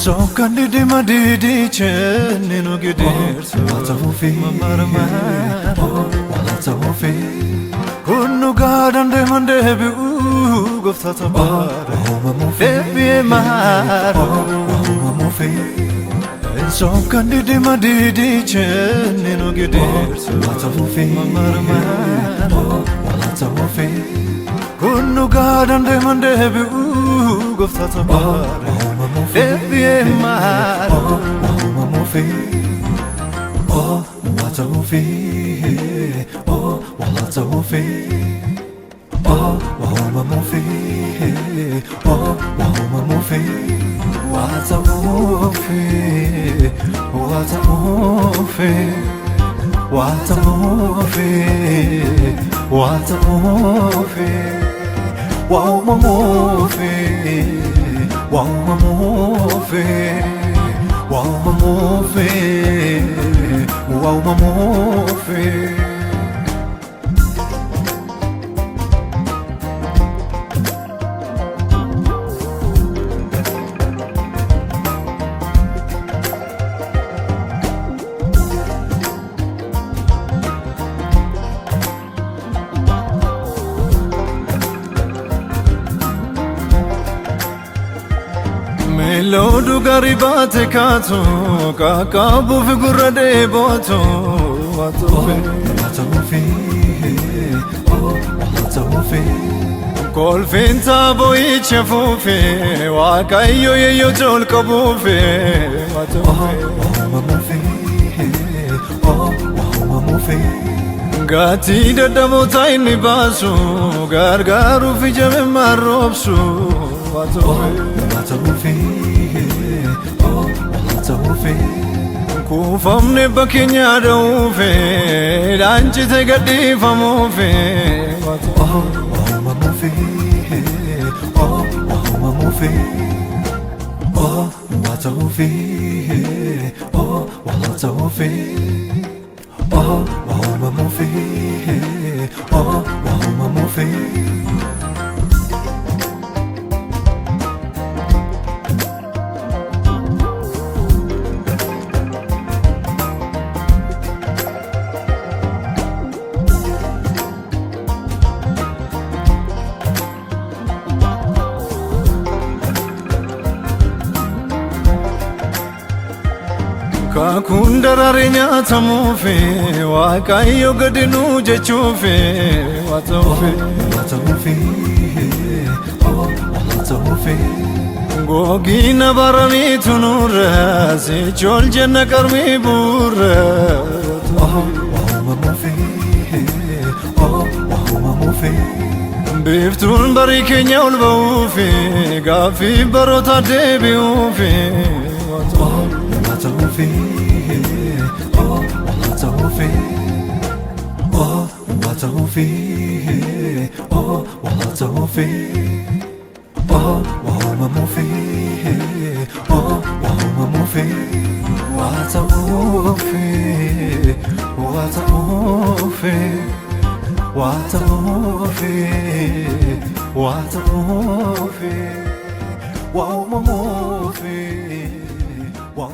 So candidi madidi cenne no giderso Watafufi mamarma Watafufi Kunnu gadan de mande biu Gofta tabara Debi mar Wamufi So candidi madidi cenne no giderso Watafufi mamarma Watafufi Kunnu gadan de mande biu Gofta tabara Debi mar Wamufi Oh Watafufi Oh Watafufi Oh Wamufi Oh Wamufi Watafufi Watafufi Watafufi Watafufi Wamufi Wamufi Wamufi Wamufi Melodu garibate kato kakabu figura de boto Watafufi Oh Watafufi Kol finta boi chefufi Wakayo yeyo jol kabufi Watafufi Oh Wamufi Gati dadamo taini basu Gargaru fi jame marobsu Watafufi Oh Watafufi Kufamne bakenya daufe Danchi te gadi famufi Oh Wamufi Oh Wamufi Oh Watafufi Oh Watafufi Oh Wamufi Oh Wamufi Kakundarare nyatamufi Wakayo gadinu jechufi Watafufi Oh Watafufi Gogina barami tunura Sichol jenna karmi burra Oh Wamufi Oh Wamufi Biftun bari kenya ulbaufi Gafi barota debi ufi Watafufi Oh Watafufi Oh Watafufi Oh Watafufi Oh Wamufi Oh Wamufi Watafufi Watafufi Watafufi Watafufi Wamufi Wow